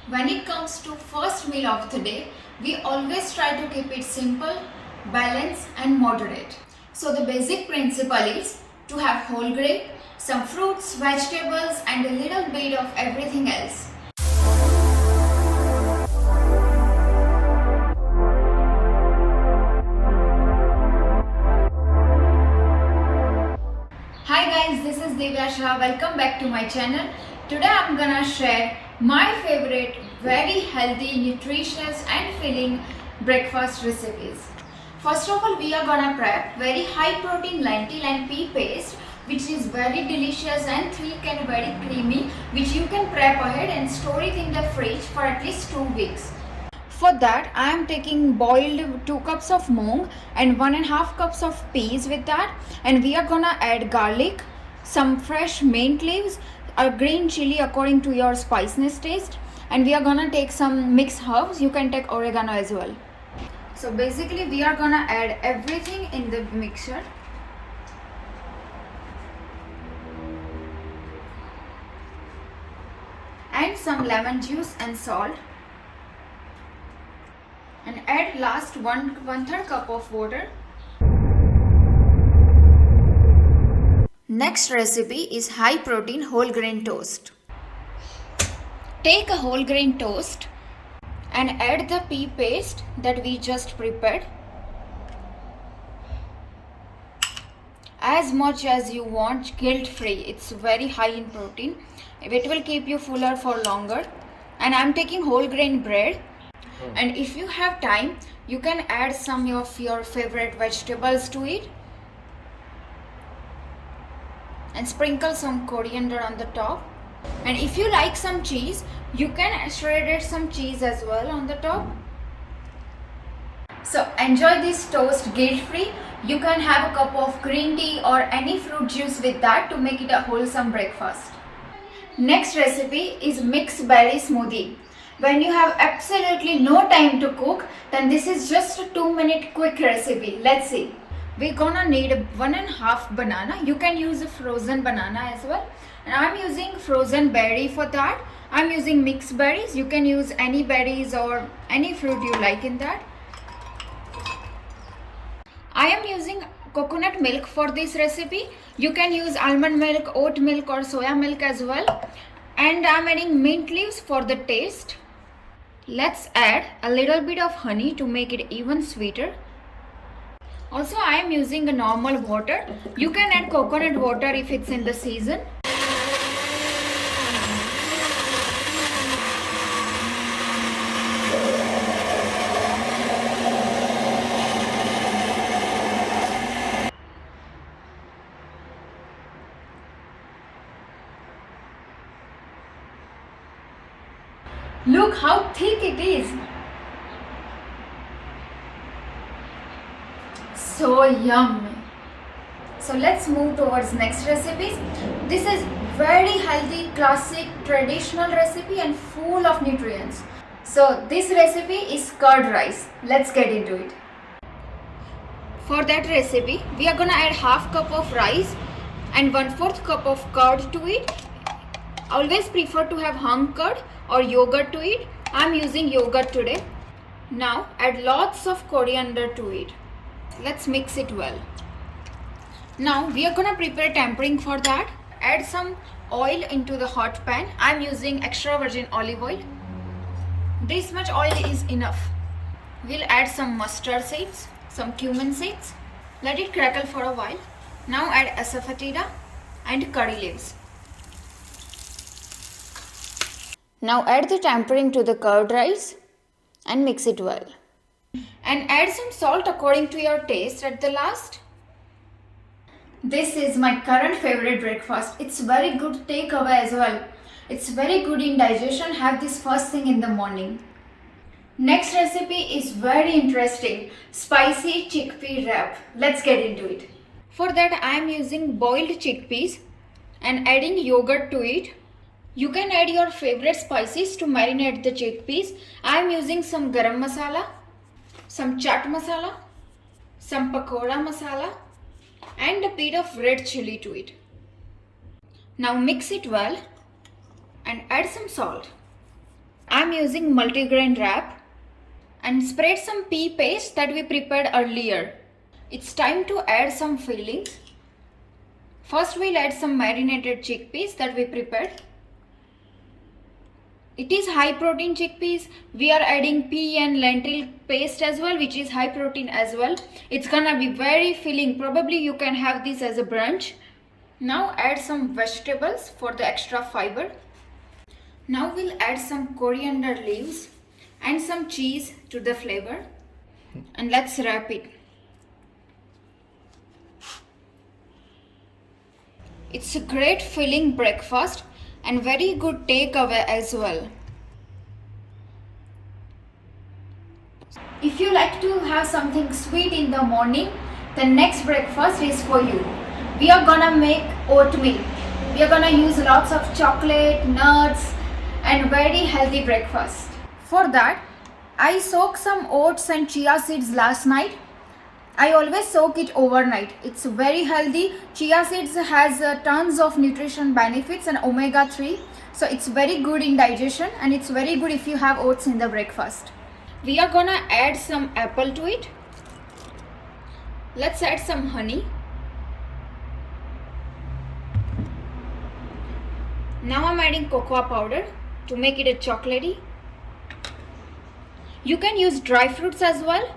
When it comes to first meal of the day, we always try to keep it simple, balanced and moderate. So the basic principle is to have whole grain, some fruits, vegetables and a little bit of everything else. Hi guys, this is Divya Shah. Welcome back to my channel. Today I'm gonna share my favorite, very healthy, nutritious and filling breakfast recipes. First of all, we are gonna prep very high protein lentil and pea paste, which is very delicious and thick and very creamy, which you can prep ahead and store it in the fridge for at least 2 weeks. For that, I am taking boiled 2 cups of moong and 1.5 cups of peas with that, and we are gonna add garlic, some fresh mint leaves, a green chili according to your spiciness taste, and we are gonna take some mixed herbs. You can take oregano as well. So basically, we are gonna add everything in the mixture. And some lemon juice and salt. And add last 1/3 cup of water. Next recipe is high protein whole grain toast. Take a whole grain toast and add the pea paste that we just prepared. As much as you want, guilt free. It's very high in protein. It will keep you fuller for longer. And I'm taking whole grain bread. And if you have time, you can add some of your favorite vegetables to it and sprinkle some coriander on the top. And if you like some cheese, you can shred some cheese as well on the top. So enjoy this toast guilt free. You can have a cup of green tea or any fruit juice with that to make it a wholesome breakfast. Next recipe is mixed berry smoothie. When you have absolutely no time to cook, then this is just a 2-minute quick recipe. Let's see. We're gonna need 1.5 banana. You can use a frozen banana as well. And I'm using frozen berry for that. I'm using mixed berries. You can use any berries or any fruit you like in that. I am using coconut milk for this recipe. You can use almond milk, oat milk or soya milk as well. And I'm adding mint leaves for the taste. Let's add a little bit of honey to make it even sweeter. Also, I am using a normal water. You can add coconut water if it's in the season. Look how thick it is. So yummy. So let's move towards next recipes. This is very healthy, classic, traditional recipe and full of nutrients. So this recipe is curd rice. Let's get into it. For that recipe, we are gonna add 1/2 cup of rice and 1/4 cup of curd to it. Always prefer to have hung curd or yogurt to it. I'm using yogurt today. Now add lots of coriander to it. Let's mix it well. Now we are gonna prepare tempering for that. Add some oil into the hot pan. I'm using extra virgin olive oil. This much oil is enough. We'll add some mustard seeds, some cumin seeds. Let it crackle for a while. Now add asafoetida and curry leaves. Now add the tempering to the curd rice and mix it well. And add some salt according to your taste at the last. This is my current favorite breakfast. It's very good takeaway as well. It's very good in digestion. Have this first thing in the morning. Next recipe is very interesting. Spicy chickpea wrap. Let's get into it. For that I am using boiled chickpeas and adding yogurt to it. You can add your favorite spices to marinate the chickpeas. I am using some garam masala, some chaat masala, some pakoda masala and a bit of red chili to it. Now mix it well and add some salt. I'm using multigrain wrap and spread some pea paste that we prepared earlier. It's time to add some fillings. First we'll add some marinated chickpeas that we prepared. It is high protein chickpeas. We are adding pea and lentil paste as well, which is high protein as well. It's gonna be very filling. Probably you can have this as a brunch. Now add some vegetables for the extra fiber. Now we'll add some coriander leaves and some cheese to the flavor. And let's wrap it. It's a great filling breakfast and very good takeaway as well. If you like to have something sweet in the morning, the next breakfast is for you. We are gonna make oatmeal. We are gonna use lots of chocolate, nuts, and very healthy breakfast. For that, I soaked some oats and chia seeds last night. I always soak it overnight. It's very healthy. Chia seeds has tons of nutrition benefits and omega-3. So it's very good in digestion and it's very good if you have oats in the breakfast. We are gonna add some apple to it. Let's add some honey. Now I'm adding cocoa powder to make it a chocolatey. You can use dry fruits as well.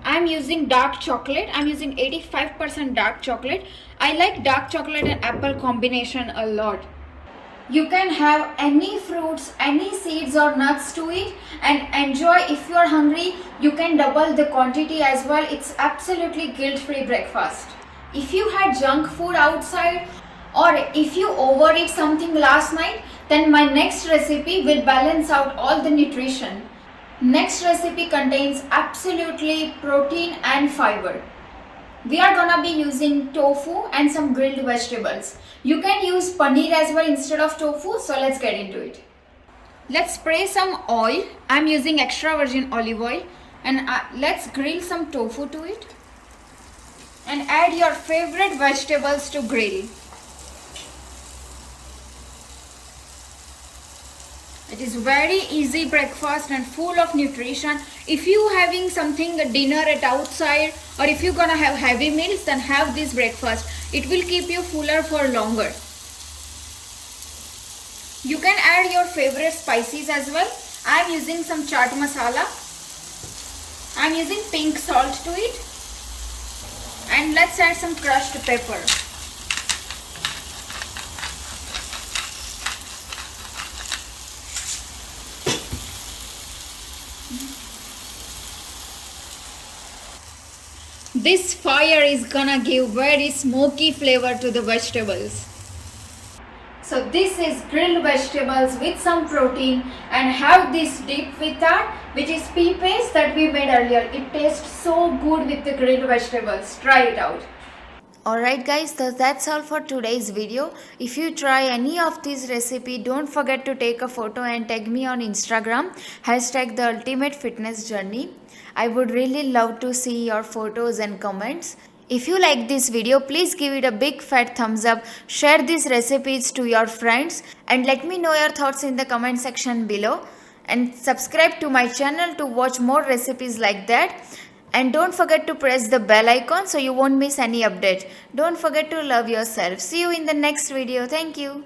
I'm using dark chocolate. I'm using 85% dark chocolate. I like dark chocolate and apple combination a lot. You can have any fruits, any seeds or nuts to it and enjoy. If you are hungry, you can double the quantity as well. It's absolutely guilt-free breakfast. If you had junk food outside or if you overeat something last night, then my next recipe will balance out all the nutrition. Next recipe contains absolutely protein and fiber. We are gonna be using tofu and some grilled vegetables. You can use paneer as well instead of tofu, so let's get into it. Let's spray some oil. I'm using extra virgin olive oil and let's grill some tofu to it. And add your favorite vegetables to grill. It is very easy breakfast and full of nutrition. If you having something dinner at outside or if you're gonna have heavy meals, then have this breakfast. It will keep you fuller for longer. You can add your favorite spices as well. I'm using some chaat masala. I'm using pink salt to it. And let's add some crushed pepper. This fire is gonna give very smoky flavor to the vegetables. So this is grilled vegetables with some protein and have this dip with that, which is pea paste that we made earlier. It tastes so good with the grilled vegetables. Try it out. Alright guys, so that's all for today's video. If you try any of these recipe, don't forget to take a photo and tag me on Instagram, #theultimatefitnessjourney. I would really love to see your photos and comments. If you like this video, please give it a big fat thumbs up, share these recipes to your friends and let me know your thoughts in the comment section below. And subscribe to my channel to watch more recipes like that. And don't forget to press the bell icon so you won't miss any update. Don't forget to love yourself. See you in the next video. Thank you.